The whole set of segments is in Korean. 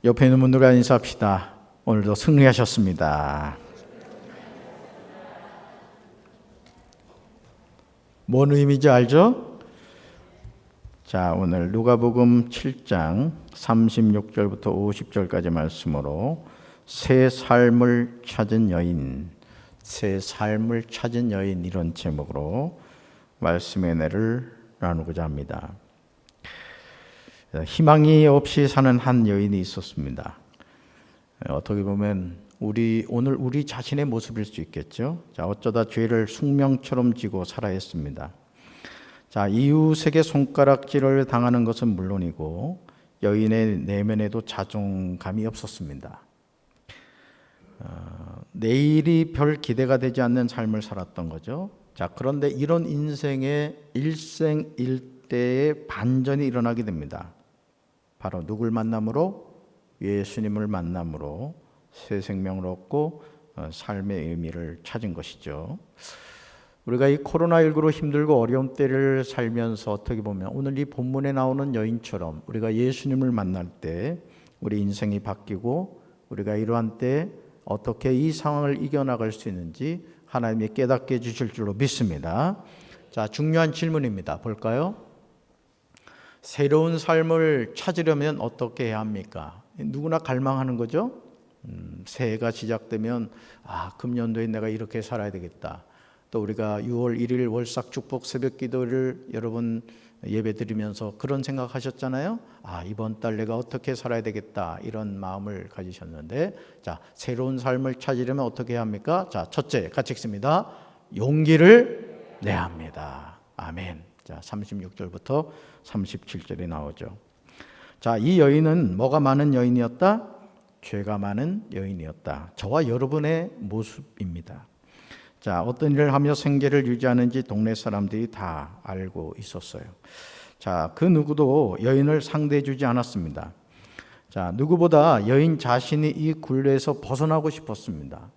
옆에 있는 분들과 인사합시다. 오늘도 승리하셨습니다. 뭔 의미인지 알죠? 자, 오늘 누가복음 7장 36절부터 50절까지 말씀으로 새 삶을 찾은 여인, 새 삶을 찾은 여인, 이런 제목으로 말씀의 은혜를 나누고자 합니다. 희망이 없이 사는 한 여인이 있었습니다. 어떻게 보면 오늘 우리 자신의 모습일 수 있겠죠. 자, 어쩌다 죄를 숙명처럼 지고 살아야 했습니다. 자, 이웃에게 손가락질을 당하는 것은 물론이고 여인의 내면에도 자존감이 없었습니다. 내일이 별 기대가 되지 않는 삶을 살았던 거죠. 자, 그런데 이런 인생의 일생일대의 반전이 일어나게 됩니다. 바로 누굴 만남으로? 예수님을 만남으로 새 생명을 얻고 삶의 의미를 찾은 것이죠. 우리가 이 코로나19로 힘들고 어려운 때를 살면서 어떻게 보면 오늘 이 본문에 나오는 여인처럼 우리가 예수님을 만날 때 우리 인생이 바뀌고 우리가 이러한 때 어떻게 이 상황을 이겨나갈 수 있는지 하나님이 깨닫게 해주실 줄로 믿습니다. 자, 중요한 질문입니다. 볼까요? 새로운 삶을 찾으려면 어떻게 해야 합니까? 누구나 갈망하는 거죠. 새해가 시작되면 금년도에 내가 이렇게 살아야 되겠다. 또 우리가 6월 1일 월삭 축복 새벽 기도를 여러분 예배 드리면서 그런 생각하셨잖아요. 이번 달 내가 어떻게 살아야 되겠다, 이런 마음을 가지셨는데, 자, 새로운 삶을 찾으려면 어떻게 해야 합니까? 자, 첫째, 같이 읽습니다. 용기를 내야 합니다. 아멘. 자, 36절부터 37절이 나오죠. 자, 이 여인은 뭐가 많은 여인이었다? 죄가 많은 여인이었다. 저와 여러분의 모습입니다. 자, 어떤 일을 하며 생계를 유지하는지 동네 사람들이 다 알고 있었어요. 자, 그 누구도 여인을 상대해 주지 않았습니다. 자, 누구보다 여인 자신이 이 굴레에서 벗어나고 싶었습니다.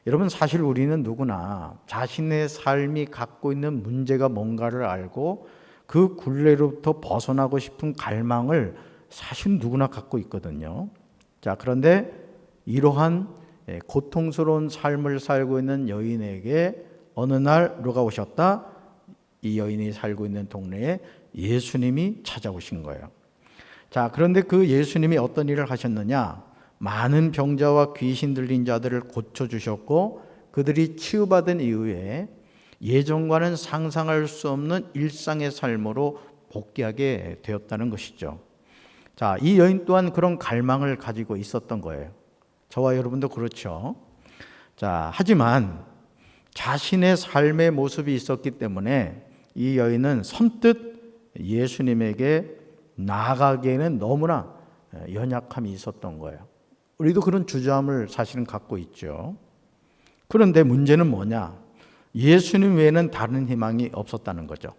여러분, 사실 우리는 누구나 자신의 삶이 갖고 있는 문제가 뭔가를 알고 그 굴레로부터 벗어나고 싶은 갈망을 사실 누구나 갖고 있거든요. 자, 그런데 이러한 고통스러운 삶을 살고 있는 여인에게 어느 날 누가 오셨다? 이 여인이 살고 있는 동네에 예수님이 찾아오신 거예요. 자, 그런데 그 예수님이 어떤 일을 하셨느냐? 많은 병자와 귀신 들린 자들을 고쳐주셨고 그들이 치유받은 이후에 예전과는 상상할 수 없는 일상의 삶으로 복귀하게 되었다는 것이죠. 자, 이 여인 또한 그런 갈망을 가지고 있었던 거예요. 저와 여러분도 그렇죠. 자, 하지만 자신의 삶의 모습이 있었기 때문에 이 여인은 선뜻 예수님에게 나아가기에는 너무나 연약함이 있었던 거예요. 우리도 그런 주저함을 사실은 갖고 있죠. 그런데 문제는 뭐냐? 예수님 외에는 다른 희망이 없었다는 거죠.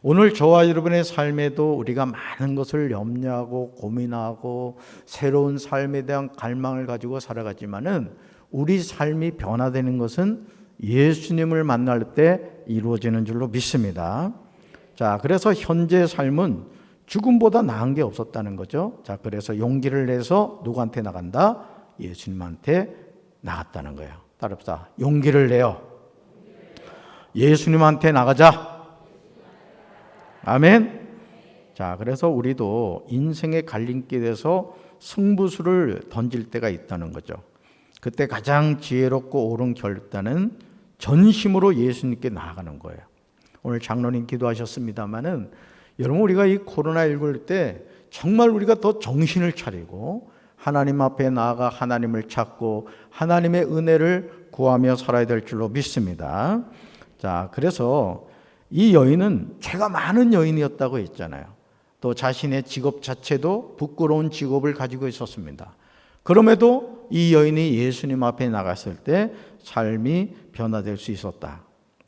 오늘 저와 여러분의 삶에도 우리가 많은 것을 염려하고 고민하고 새로운 삶에 대한 갈망을 가지고 살아가지만은 우리 삶이 변화되는 것은 예수님을 만날 때 이루어지는 줄로 믿습니다. 자, 그래서 현재 삶은 죽음보다 나은 게 없었다는 거죠. 자, 그래서 용기를 내서 누구한테 나간다? 예수님한테 나갔다는 거예요. 따릅시다. 용기를 내요. 예수님한테 나가자. 아멘. 자, 그래서 우리도 인생의 갈림길에서 승부수를 던질 때가 있다는 거죠. 그때 가장 지혜롭고 옳은 결단은 전심으로 예수님께 나아가는 거예요. 오늘 장로님 기도하셨습니다마는 여러분, 우리가 이 코로나19일 때 정말 우리가 더 정신을 차리고 하나님 앞에 나아가 하나님을 찾고 하나님의 은혜를 구하며 살아야 될 줄로 믿습니다. 자, 그래서 이 여인은 죄가 많은 여인이었다고 했잖아요. 또 자신의 직업 자체도 부끄러운 직업을 가지고 있었습니다. 그럼에도 이 여인이 예수님 앞에 나갔을 때 삶이 변화될 수 있었다.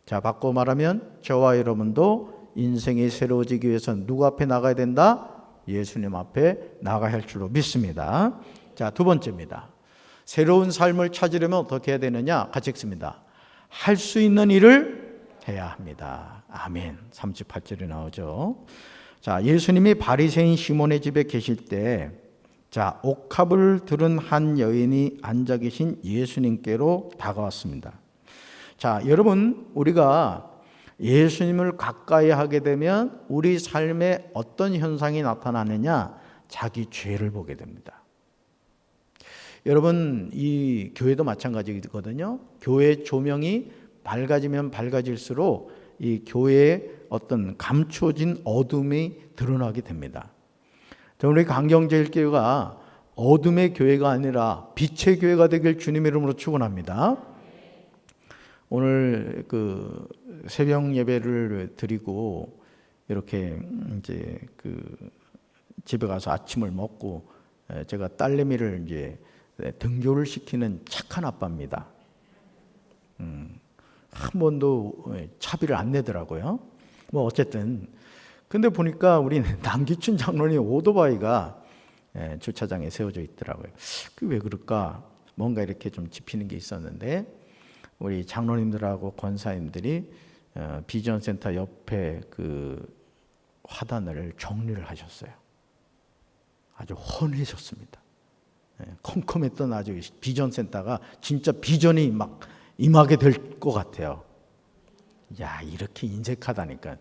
자, 바꿔 말하면 저와 여러분도 인생이 새로워지기 위해서는 누구 앞에 나가야 된다? 예수님 앞에 나가야 할 줄로 믿습니다. 자, 두 번째입니다. 새로운 삶을 찾으려면 어떻게 해야 되느냐? 같이 읽습니다. 할 수 있는 일을 해야 합니다. 아멘. 38절에 나오죠. 자, 예수님이 바리새인 시몬의 집에 계실 때 자, 옥합을 들은 한 여인이 앉아 계신 예수님께로 다가왔습니다. 자, 여러분, 우리가 예수님을 가까이 하게 되면 우리 삶에 어떤 현상이 나타나느냐? 자기 죄를 보게 됩니다. 여러분, 이 교회도 마찬가지거든요. 교회 조명이 밝아지면 밝아질수록 이 교회의 어떤 감춰진 어둠이 드러나게 됩니다. 우리 강경제일교회가 어둠의 교회가 아니라 빛의 교회가 되길 주님의 이름으로 축원합니다. 오늘 그 새벽 예배를 드리고 이렇게 이제 그 집에 가서 아침을 먹고 제가 딸내미를 이제 등교를 시키는 착한 아빠입니다. 한 번도 차비를 안 내더라고요. 뭐 어쨌든 근데 보니까 우리 남기춘 장로님 오토바이가 주차장에 세워져 있더라고요. 그 왜 그럴까? 뭔가 이렇게 좀 짚히는 게 있었는데 우리 장로님들하고 권사님들이 비전센터 옆에 그 화단을 정리를 하셨어요. 아주 헌해졌습니다. 컴컴했던 아주 비전센터가 진짜 비전이 막 임하게 될 것 같아요. 야, 이렇게 인색하다니까.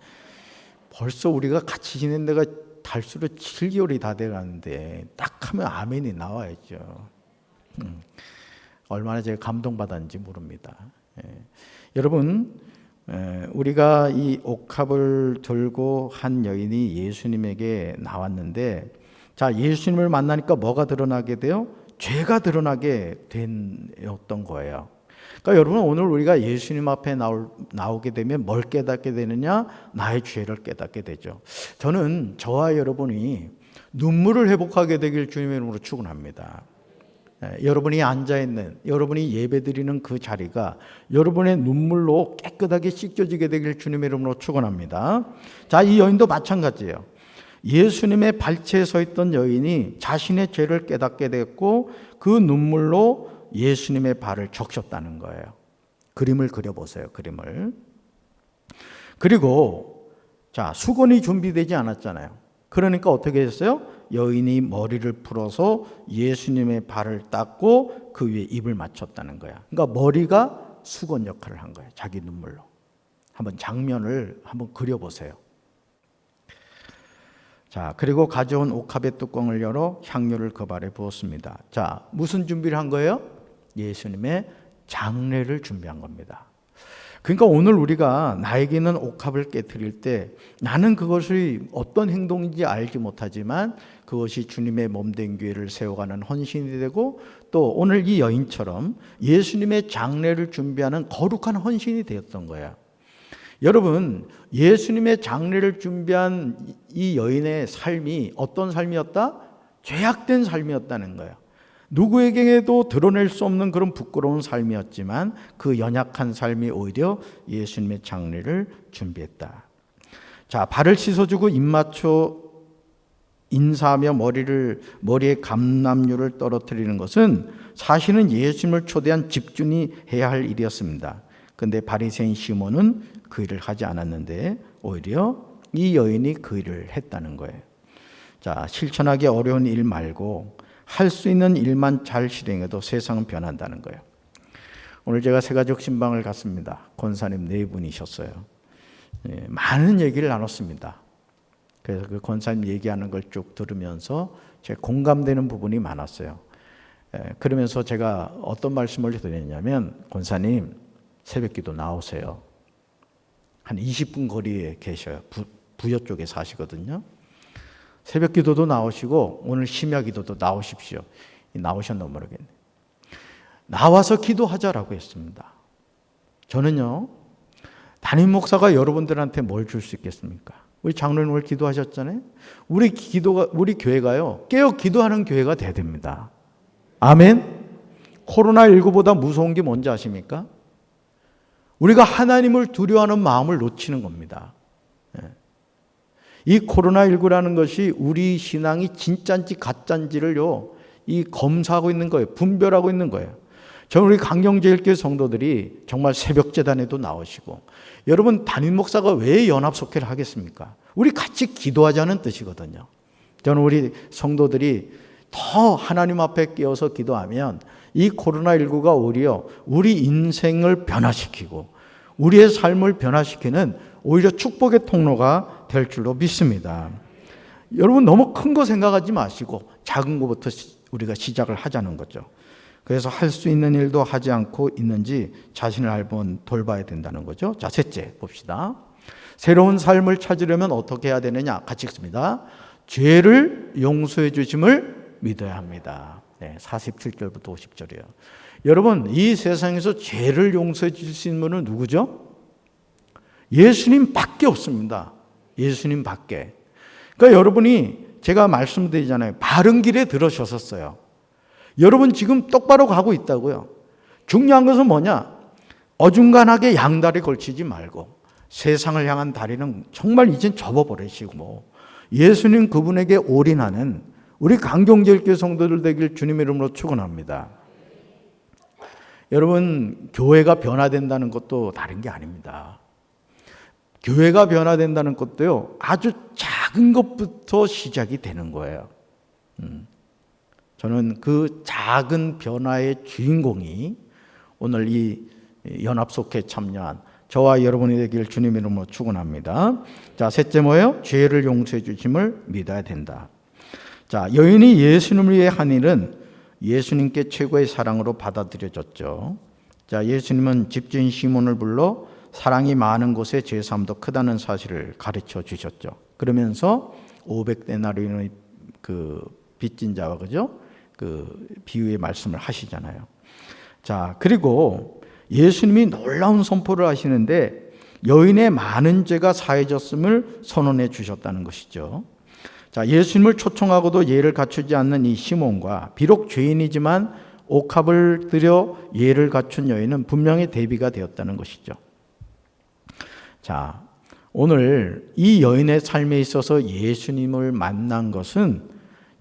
벌써 우리가 같이 지낸 데가 달수록 7개월이 다 돼가는데 딱 하면 아멘이 나와야죠. 얼마나 제가 감동받았는지 모릅니다. 여러분, 우리가 이 옥합을 들고 한 여인이 예수님에게 나왔는데, 자, 예수님을 만나니까 뭐가 드러나게 돼요? 죄가 드러나게 되었던 거예요. 그러니까 여러분, 오늘 우리가 예수님 앞에 나오게 되면 뭘 깨닫게 되느냐? 나의 죄를 깨닫게 되죠. 저는 저와 여러분이 눈물을 회복하게 되길 주님의 이름으로 축원합니다. 여러분이 앉아있는, 여러분이 예배드리는 그 자리가 여러분의 눈물로 깨끗하게 씻겨지게 되길 주님의 이름으로 축원합니다. 자, 이 여인도 마찬가지예요. 예수님의 발치에 서 있던 여인이 자신의 죄를 깨닫게 됐고 그 눈물로 예수님의 발을 적셨다는 거예요. 그림을 그려보세요. 그림을. 그리고 자, 수건이 준비되지 않았잖아요. 그러니까 어떻게 했어요? 여인이 머리를 풀어서 예수님의 발을 닦고 그 위에 입을 맞췄다는 거야. 그러니까 머리가 수건 역할을 한 거예요. 자기 눈물로. 한번 장면을 한번 그려보세요. 자, 그리고 가져온 옥합의 뚜껑을 열어 향유를 그 발에 부었습니다. 자, 무슨 준비를 한 거예요? 예수님의 장례를 준비한 겁니다. 그러니까 오늘 우리가 나에게 있는 옥합을 깨뜨릴 때 나는 그것이 어떤 행동인지 알지 못하지만 그것이 주님의 몸된 교회를 세워가는 헌신이 되고 또 오늘 이 여인처럼 예수님의 장례를 준비하는 거룩한 헌신이 되었던 거예요. 여러분, 예수님의 장례를 준비한 이 여인의 삶이 어떤 삶이었다? 죄악된 삶이었다는 거예요. 누구에게도 드러낼 수 없는 그런 부끄러운 삶이었지만 그 연약한 삶이 오히려 예수님의 장례를 준비했다. 자, 발을 씻어주고 입 맞춰 인사하며 머리에 감람유를 떨어뜨리는 것은 사실은 예수님을 초대한 집주인이 해야 할 일이었습니다. 그런데 바리새인 시몬은 그 일을 하지 않았는데 오히려 이 여인이 그 일을 했다는 거예요. 자, 실천하기 어려운 일 말고 할 수 있는 일만 잘 실행해도 세상은 변한다는 거예요. 오늘 제가 새가족 신방을 갔습니다. 권사님 4분이셨어요. 많은 얘기를 나눴습니다. 그래서 그 권사님 얘기하는 걸 쭉 들으면서 제가 공감되는 부분이 많았어요. 그러면서 제가 어떤 말씀을 드렸냐면, 권사님 새벽기도 나오세요. 한 20분 거리에 계셔요. 부여 쪽에 사시거든요. 새벽 기도도 나오시고 오늘 심야 기도도 나오십시오. 나오셨나 모르겠네. 나와서 기도하자라고 했습니다. 저는요, 담임 목사가 여러분들한테 뭘 줄 수 있겠습니까? 우리 장로님 오늘 기도하셨잖아요. 우리 교회가요, 깨어 기도하는 교회가 돼야 됩니다. 아멘. 코로나19보다 무서운 게 뭔지 아십니까? 우리가 하나님을 두려워하는 마음을 놓치는 겁니다. 이 코로나19라는 것이 우리 신앙이 진짜인지 가짜인지를요, 이 검사하고 있는 거예요. 분별하고 있는 거예요. 저는 우리 강경제일교회 성도들이 정말 새벽 재단에도 나오시고, 여러분 담임 목사가 왜 연합 속회를 하겠습니까? 우리 같이 기도하자는 뜻이거든요. 저는 우리 성도들이 더 하나님 앞에 깨어서 기도하면 이 코로나19가 오히려 우리 인생을 변화시키고 우리의 삶을 변화시키는 오히려 축복의 통로가 될 줄로 믿습니다. 여러분 너무 큰 거 생각하지 마시고 작은 것부터 우리가 시작을 하자는 거죠. 그래서 할 수 있는 일도 하지 않고 있는지 자신을 한번 돌봐야 된다는 거죠. 자, 셋째 봅시다. 새로운 삶을 찾으려면 어떻게 해야 되느냐? 같이 읽습니다. 죄를 용서해 주심을 믿어야 합니다. 네, 47절부터 50절이에요. 여러분, 이 세상에서 죄를 용서해 주실 수 있는 분은 누구죠? 예수님 밖에 없습니다. 예수님 밖에. 그러니까 여러분이 제가 말씀드리잖아요. 바른 길에 들어서셨어요. 여러분 지금 똑바로 가고 있다고요. 중요한 것은 뭐냐? 어중간하게 양다리 걸치지 말고 세상을 향한 다리는 정말 이젠 접어버리시고 예수님 그분에게 올인하는 우리 강경제일교회 성도들 되길 주님의 이름으로 축원합니다. 여러분 교회가 변화된다는 것도 다른 게 아닙니다. 교회가 변화된다는 것도요, 아주 작은 것부터 시작이 되는 거예요. 저는 그 작은 변화의 주인공이 오늘 이 연합속회에 참여한 저와 여러분이 되길 주님의 이름으로 축원합니다. 자, 셋째 뭐예요? 죄를 용서해 주심을 믿어야 된다. 자, 여인이 예수님을 위해 한 일은 예수님께 최고의 사랑으로 받아들여졌죠. 자, 예수님은 집주인 시몬을 불러 사랑이 많은 곳에 죄사함도 크다는 사실을 가르쳐 주셨죠. 그러면서 500데나리온의 그 빚진 자와 그죠? 그 비유의 말씀을 하시잖아요. 자, 그리고 예수님이 놀라운 선포를 하시는데 여인의 많은 죄가 사해졌음을 선언해 주셨다는 것이죠. 자, 예수님을 초청하고도 예를 갖추지 않는 이 시몬과 비록 죄인이지만 옥합을 들여 예를 갖춘 여인은 분명히 대비가 되었다는 것이죠. 자, 오늘 이 여인의 삶에 있어서 예수님을 만난 것은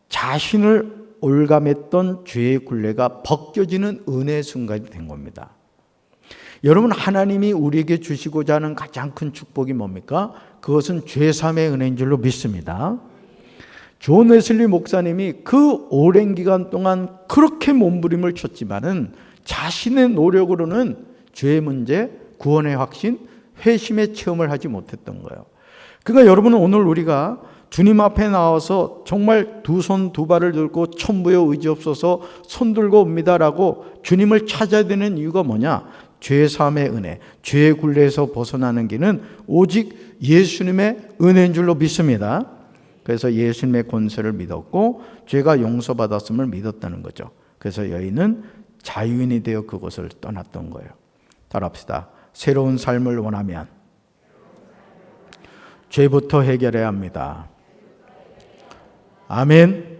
자신을 올감했던 죄의 굴레가 벗겨지는 은혜의 순간이 된 겁니다. 여러분, 하나님이 우리에게 주시고자 하는 가장 큰 축복이 뭡니까? 그것은 죄사함의 은혜인 줄로 믿습니다. 존 웨슬리 목사님이 그 오랜 기간 동안 그렇게 몸부림을 쳤지만은 자신의 노력으로는 죄의 문제, 구원의 확신, 회심의 체험을 하지 못했던 거예요. 그러니까 여러분은 오늘 우리가 주님 앞에 나와서 정말 두 손 두 발을 들고 천부여 의지없어서 손 들고 옵니다라고 주님을 찾아야 되는 이유가 뭐냐? 죄 사함의 은혜, 죄의 굴레에서 벗어나는 길은 오직 예수님의 은혜인 줄로 믿습니다. 그래서 예수님의 권세를 믿었고 죄가 용서받았음을 믿었다는 거죠. 그래서 여인은 자유인이 되어 그곳을 떠났던 거예요. 따라합시다. 새로운 삶을 원하면 죄부터 해결해야 합니다. 아멘.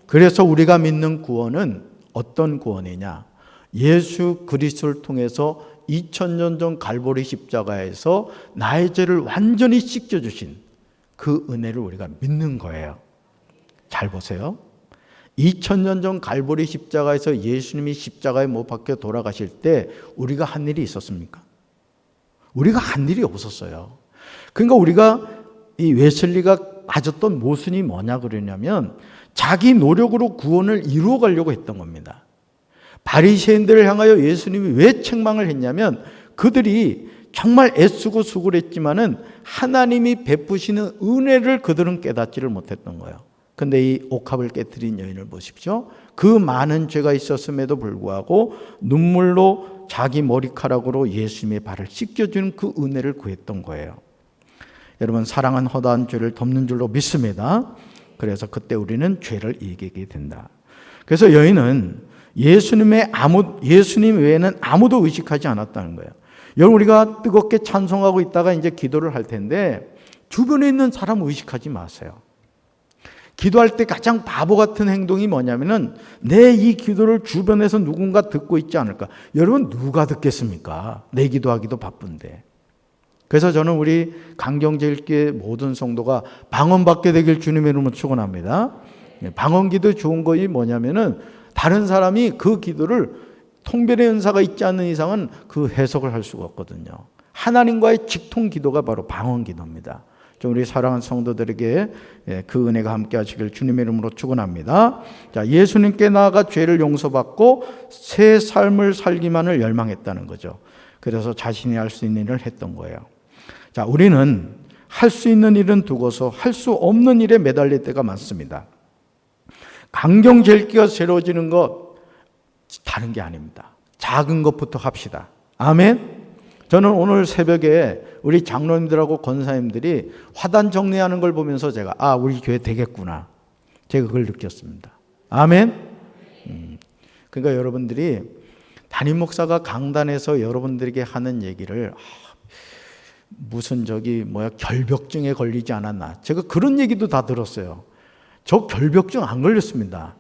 그래서 우리가 믿는 구원은 어떤 구원이냐? 예수 그리스도를 통해서 2000년 전 갈보리 십자가에서 나의 죄를 완전히 씻겨주신 그 은혜를 우리가 믿는 거예요. 잘 보세요. 2000년 전 갈보리 십자가에서 예수님이 십자가에 못 박혀 돌아가실 때 우리가 한 일이 있었습니까? 우리가 한 일이 없었어요. 그러니까 우리가 이 웨슬리가 가졌던 모순이 뭐냐 그러냐면 자기 노력으로 구원을 이루어 가려고 했던 겁니다. 바리새인들을 향하여 예수님이 왜 책망을 했냐면 그들이 정말 애쓰고 수고를 했지만은 하나님이 베푸시는 은혜를 그들은 깨닫지를 못했던 거예요. 근데 이 옥합을 깨뜨린 여인을 보십시오. 그 많은 죄가 있었음에도 불구하고 눈물로 자기 머리카락으로 예수님의 발을 씻겨주는 그 은혜를 구했던 거예요. 여러분, 사랑은 허다한 죄를 덮는 줄로 믿습니다. 그래서 그때 우리는 죄를 이기게 된다. 그래서 여인은 예수님 외에는 아무도 의식하지 않았다는 거예요. 여러분, 우리가 뜨겁게 찬송하고 있다가 이제 기도를 할 텐데 주변에 있는 사람 의식하지 마세요. 기도할 때 가장 바보 같은 행동이 뭐냐면은 내 이 기도를 주변에서 누군가 듣고 있지 않을까. 여러분, 누가 듣겠습니까? 내 기도하기도 바쁜데. 그래서 저는 우리 강경제일교회 모든 성도가 방언받게 되길 주님의 이름으로 축원합니다. 방언기도 좋은 것이 뭐냐면은 다른 사람이 그 기도를 통변의 은사가 있지 않는 이상은 그 해석을 할 수가 없거든요. 하나님과의 직통 기도가 바로 방언 기도입니다. 우리 사랑하는 성도들에게 그 은혜가 함께 하시길 주님의 이름으로 축원합니다. 자, 예수님께 나아가 죄를 용서받고 새 삶을 살기만을 열망했다는 거죠. 그래서 자신이 할 수 있는 일을 했던 거예요. 자, 우리는 할 수 있는 일은 두고서 할 수 없는 일에 매달릴 때가 많습니다. 강경제일기가 새로워지는 것 다른 게 아닙니다. 작은 것부터 합시다. 아멘. 저는 오늘 새벽에 우리 장로님들하고 권사님들이 화단 정리하는 걸 보면서 제가 우리 교회 되겠구나, 제가 그걸 느꼈습니다. 아멘. 그러니까 여러분들이 담임 목사가 강단에서 여러분들에게 하는 얘기를 무슨 결벽증에 걸리지 않았나, 제가 그런 얘기도 다 들었어요. 저 결벽증 안 걸렸습니다.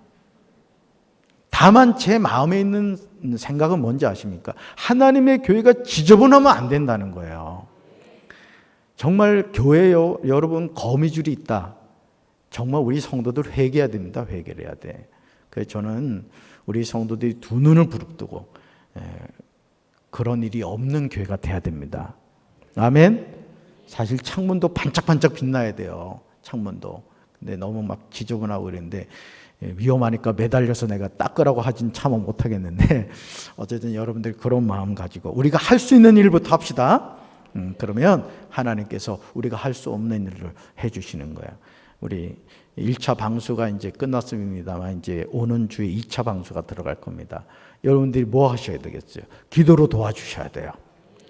다만 제 마음에 있는 생각은 뭔지 아십니까? 하나님의 교회가 지저분하면 안 된다는 거예요. 정말 교회요, 여러분 거미줄이 있다. 정말 우리 성도들 회개해야 됩니다. 회개를 해야 돼. 그래서 저는 우리 성도들이 두 눈을 부릅뜨고 그런 일이 없는 교회가 돼야 됩니다. 아멘. 사실 창문도 반짝반짝 빛나야 돼요. 창문도. 근데 너무 막 지저분하고 그랬는데 위험하니까 매달려서 내가 닦으라고 하진 참 못하겠는데, 어쨌든 여러분들 그런 마음 가지고 우리가 할 수 있는 일부터 합시다. 그러면 하나님께서 우리가 할 수 없는 일을 해주시는 거예요. 우리 1차 방수가 이제 끝났습니다만 이제 오는 주에 2차 방수가 들어갈 겁니다. 여러분들이 뭐 하셔야 되겠어요? 기도로 도와주셔야 돼요.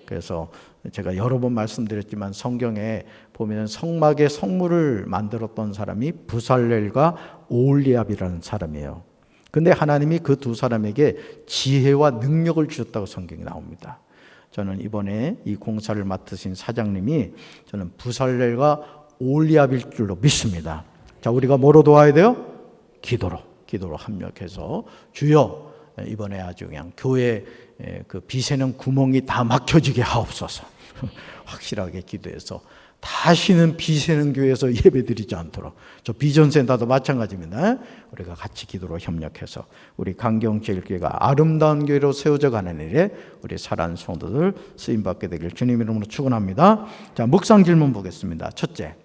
그래서 제가 여러 번 말씀드렸지만 성경에 보면 성막의 성물을 만들었던 사람이 부살렐과 오홀리압이라는 사람이에요. 근데 하나님이 그 두 사람에게 지혜와 능력을 주셨다고 성경이 나옵니다. 저는 이번에 이 공사를 맡으신 사장님이 저는 부살렐과 오홀리압일 줄로 믿습니다. 자, 우리가 뭐로 도와야 돼요? 기도로 합력해서 주여 이번에 아주 그냥 교회 그 비새는 구멍이 다 막혀지게 하옵소서. 확실하게 기도해서 다시는 비새는 교회에서 예배드리지 않도록. 저 비전센터도 마찬가지입니다. 우리가 같이 기도로 협력해서 우리 강경제일교회가 아름다운 교회로 세워져 가는 일에 우리 사랑하는 성도들 쓰임받게 되길 주님 이름으로 축원합니다. 자, 묵상 질문 보겠습니다. 첫째,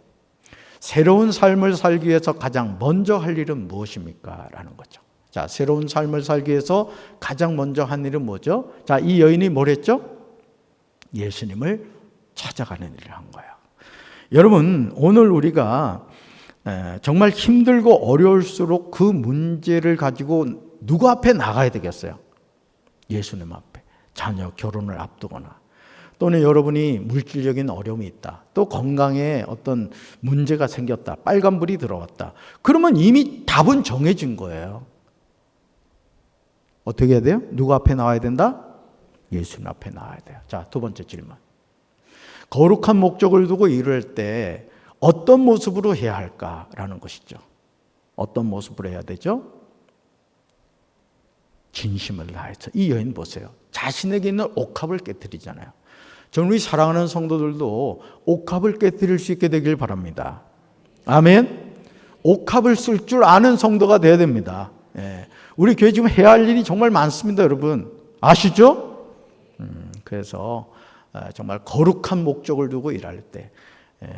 새로운 삶을 살기 위해서 가장 먼저 할 일은 무엇입니까? 라는 거죠. 자, 새로운 삶을 살기 위해서 가장 먼저 한 일은 뭐죠? 자, 이 여인이 뭘 했죠? 예수님을 찾아가는 일을 한 거예요. 여러분, 오늘 우리가 정말 힘들고 어려울수록 그 문제를 가지고 누구 앞에 나가야 되겠어요? 예수님 앞에. 자녀 결혼을 앞두거나, 또는 여러분이 물질적인 어려움이 있다, 또 건강에 어떤 문제가 생겼다, 빨간불이 들어왔다, 그러면 이미 답은 정해진 거예요. 어떻게 해야 돼요? 누구 앞에 나와야 된다? 예수님 앞에 나와야 돼요. 자, 두 번째 질문. 거룩한 목적을 두고 일을 때 어떤 모습으로 해야 할까라는 것이죠. 어떤 모습으로 해야 되죠? 진심을 다해서. 이 여인 보세요. 자신에게 있는 옥합을 깨뜨리잖아요. 저는 우리 사랑하는 성도들도 옥합을 깨뜨릴 수 있게 되길 바랍니다. 아멘. 옥합을 쓸 줄 아는 성도가 돼야 됩니다. 우리 교회 지금 해야 할 일이 정말 많습니다, 여러분. 아시죠? 그래서 정말 거룩한 목적을 두고 일할 때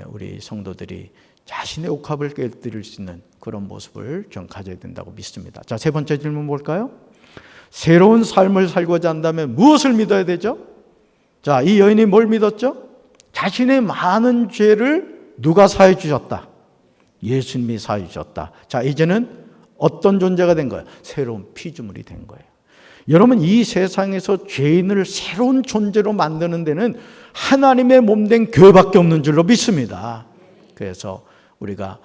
우리 성도들이 자신의 옥합을 깨뜨릴 수 있는 그런 모습을 좀 가져야 된다고 믿습니다. 자, 세 번째 질문 볼까요? 새로운 삶을 살고자 한다면 무엇을 믿어야 되죠? 자, 이 여인이 뭘 믿었죠? 자신의 많은 죄를 누가 사해 주셨다? 예수님이 사해 주셨다. 자, 이제는 어떤 존재가 된 거예요? 새로운 피조물이 된 거예요. 여러분, 이 세상에서 죄인을 새로운 존재로 만드는 데는 하나님의 몸된 교회밖에 없는 줄로 믿습니다. 그래서 우리가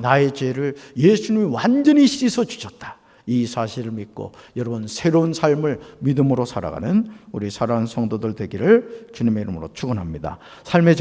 나의 죄를 예수님이 완전히 씻어 주셨다, 이 사실을 믿고 여러분 새로운 삶을 믿음으로 살아가는 우리 사랑하는 성도들 되기를 주님의 이름으로 축원합니다. 삶의